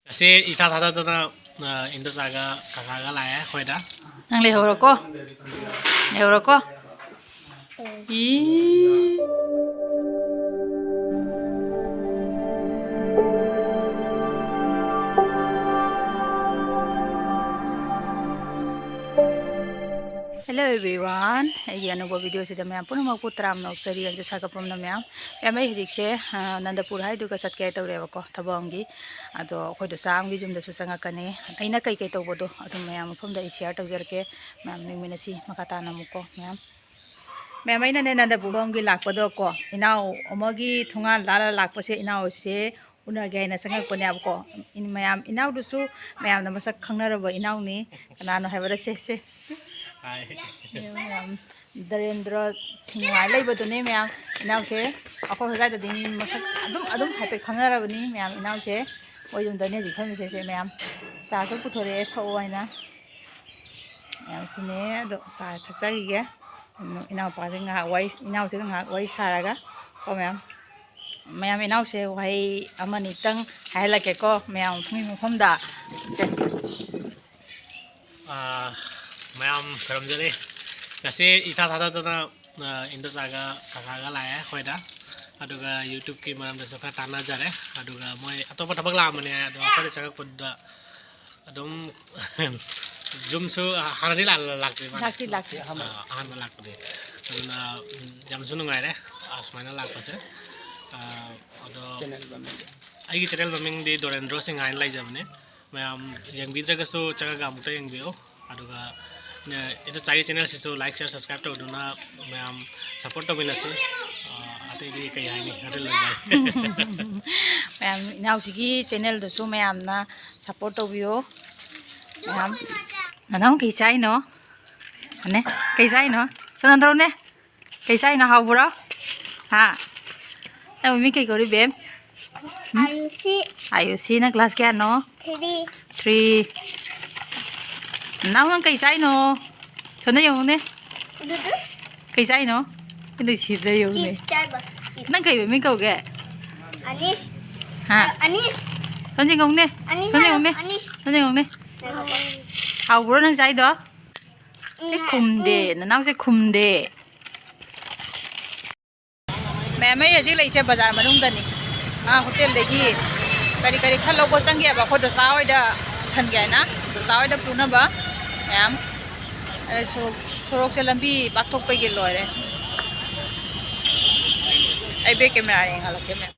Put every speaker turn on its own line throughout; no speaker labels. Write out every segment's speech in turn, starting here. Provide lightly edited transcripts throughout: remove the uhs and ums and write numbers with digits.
Kasi ita-tata to na Indo saga kakaga la ya khoida.
Nang lehoro ko. Lehoro ko. Ih. Hello everyone. Ayan ang video sida mayam puno magputram na uksari ang sakapom na mayam. May hijikse Nandapur hai duga sat kay tawre ko thabongi ado ko do sam gi jumda susanga kane aina kai kai tawbodo ado mayam phom da share tawjarke mayam ni minasi makata namuko mayam mayam aina ne Nandapur bongi lakpado ko inau omogi thunga lala lakpase inau se una gaina sanga ko ne abko in mayam inau dusu mayam na masak khangna rabo inau ni kanano haibara se Darendra Singhai Labadune, ma'am, now say, a whole guy that didn't have a camera of me, ma'am, now say, or you don't need to say, ma'am. Taco put her head, Hawaii. I'm saying, the Taxaga, in our passing her waist, in our saying her waist haraga, oh, ma'am. Ma'am, now say, why a money tongue, I like a cough, ma'am, from that.
Mayam karam jare. Kasi ita-tata to na Indo saga kakaga la ya khoida. Aduga YouTube ki maram daso ka tana jare. Aduga moi atopa tabak la mane adu apare chaka podda adum zoom su hanari la lakri ma. Lakri han lakri. Aduna jam sunu ngai re asmana lakpase. Ado ai gi channel baming di Dorendra Singhai lai jamne. Mayam yang bidra kaso chaka ga muta yang bio. Aduga itu cari channel sisu like share subscribe to dona mayam support to minase ate di kaya ini ada lo jai
mayam inau sigi channel do su mayam na support to bio mayam nanau kai chai no ne kai chai no sanandro ne kai chai no haubura ha ai mi kai gori bem ayusi na class kya no 3 Nào ngang cây trái nó, sao nó dùng nè? Cây trái nó, cái này xịt ra dùng nè. Nang cây với mấy câu kìa.
Anis.
Ha.
Anis.
Sao chị ngông nè? Sao chị ngông nè? Sao chị ngông nè? Hào bữa nang trái đó. Cái khum đê, nó nào sẽ khum đê. Mẹ mấy giờ chị lấy xe bazaar mà đúng tân nè. Hotel đấy gì? Kari khăn lâu có chăng kìa, bà khôi đồ sao ấy đó, sân kìa na, đồ sao ấy đó puna ba. Ma'am, sorok sa lambi baktok pa gilo re. Ay be camera rin nga laki ma'am.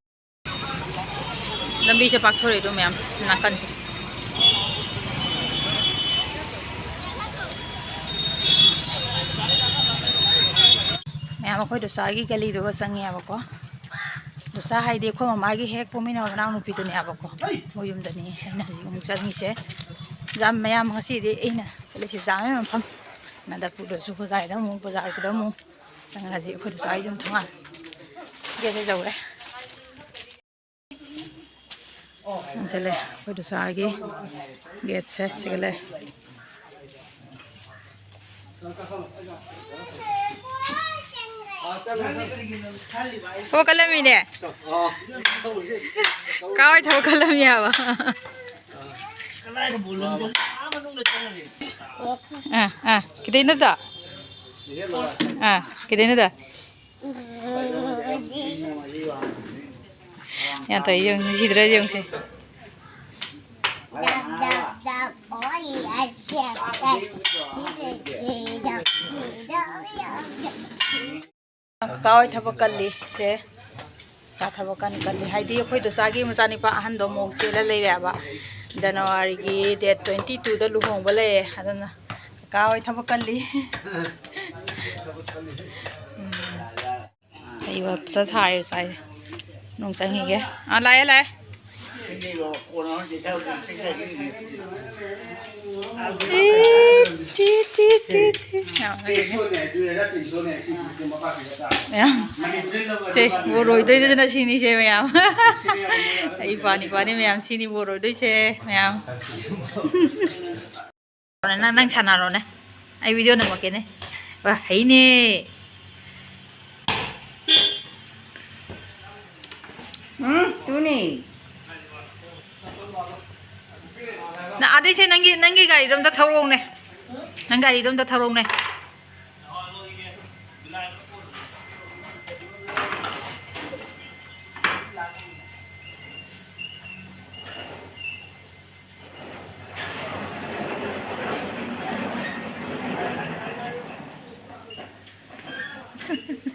Lambi sa baktok rin ma'am, sinakan siya. Ma'am ako dosa agi gali do sangi ako. Dosa hay de ko mamagi hek po mina na no pito ni ako. Mo yung dani na si umugsan ni se. Jam mayam ngasi di ina selesi jam em pham Nandapur do su khozai da mu bazar ko da mu sanga ji ko sai jum thunga ge se jau re chale ko do sa ge get se chale Thô kalami ne Kawai thô kalami aba kita ini dah. Kita ini dah. Yang tadi yang sidra yang sih. Kau thabakan li se. Thabakan kali. Hai dia kau itu sagi musani pa ahan domo sila lagi apa. January ki date 22 da luhong bale adana kawai thabakalli ai wa sa thai sai nong sang hi ge lai Chị vô rồi đây là xin đi xe mèo. Ai pani mèo xin đi vô rồi đây xe mèo. Năng chăn nào này. Ai video nào mà cái này. Và thấy nè. Chú nè. 나 아디세 난기 가리 좀 더 타오롱네. 난 가리 좀 더 타오롱네.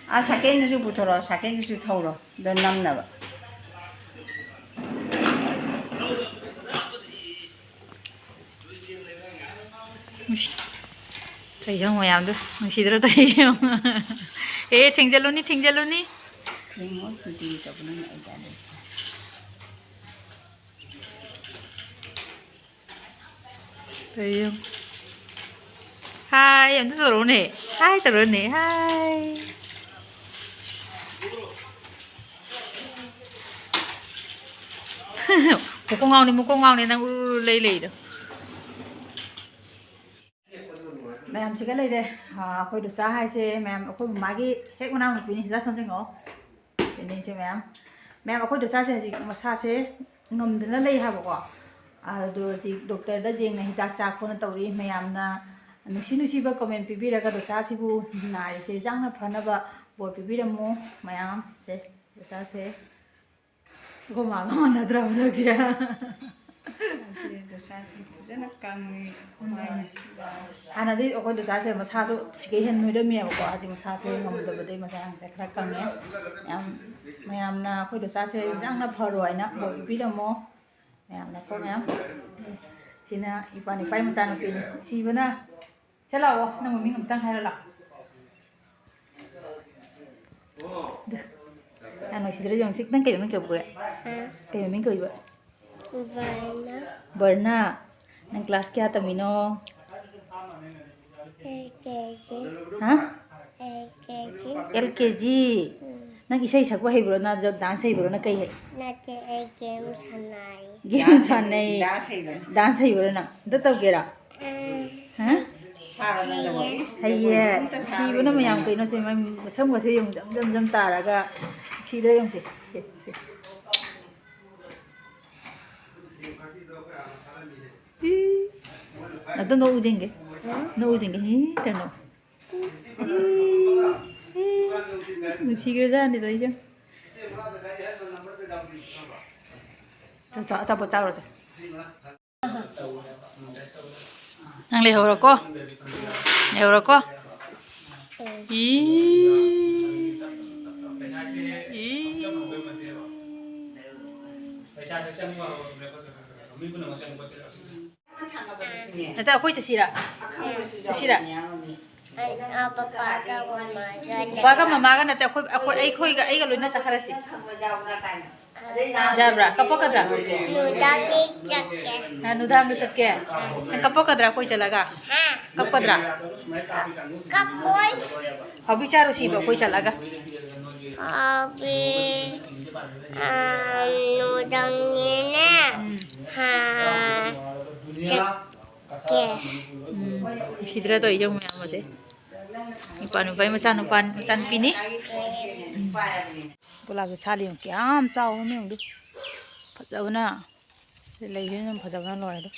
아, 사케 누수 붙어라. 사케 누수 타오라. 넌 남나 봐.
thấy không mày làm được chỉ được thấy không ê thình ra luôn đi
그런 거 그들이 저번에 알잖아.
thấy không hai em rất rồi nè hai tờ rồi nè hai một con ngon này đang lây lì được mẹ chỉ cái này đây khôi được xa hai xe mẹ khôi một máy cái hết con nào một ra xong cho ngó thế nên xe mẹ khôi được xa xe gì mà xa xe ngầm thì nó lây hai bộ rồi thì doctor đã riêng này đặc xa khôi nó tàu đi mẹ là nó xin bác comment pipi ra cái được xa xí bu này xe răng nó phản nó bộ pipi ra mua mẹ xe được xa xe không mà ngon là đầm sao chứ 하나도 어거도 자세 뭐 사도 지게 했는 이름이야 뭐 아직 뭐 사세 ngầm được đây mà sang cái khác cần nhé em na khôi được sa세 đang là phở rồi nè bộ biết đâu mò em là con em xin na ipan ipai mà sang pin si bên na thế là nó mình làm tăng hay là được anh nói xin dùng xích tăng kiểu mình kiểu vậy kiểu mình cười vậy Berna nang kelas kya tamino hah LKG nang isai sakwa hay bro na dance hay bro na kai hai game sanai dance hay bro na da tau kera hah hay ye si bro na mayam kai no se mai sam wa se yung jam ta ra ga khi da yung se 나도 너 우진 게, 너 우진 게, 더 너. 너 지금 자는데 너 이제. 저 잡아 잡아. 낭래 호로코, 호로코. 이. Nata ako'y sasira. Sasira. Baga mama ka nata ako'y ay galoy na sa karasi. Jabra, kapok ka dra. Nudang ni sakya. Kapok ka dra ako'y talaga. Kapok dra.
Kapoy.
Habi charo siba ako'y talaga.
Abi. Nudang niya na. Ha. Sidra to ijong maya mo se. Ipan pai masan pini. Bola ke sali mo kyam chao me ndu. Phajau na. Lei hin phajau na loi do.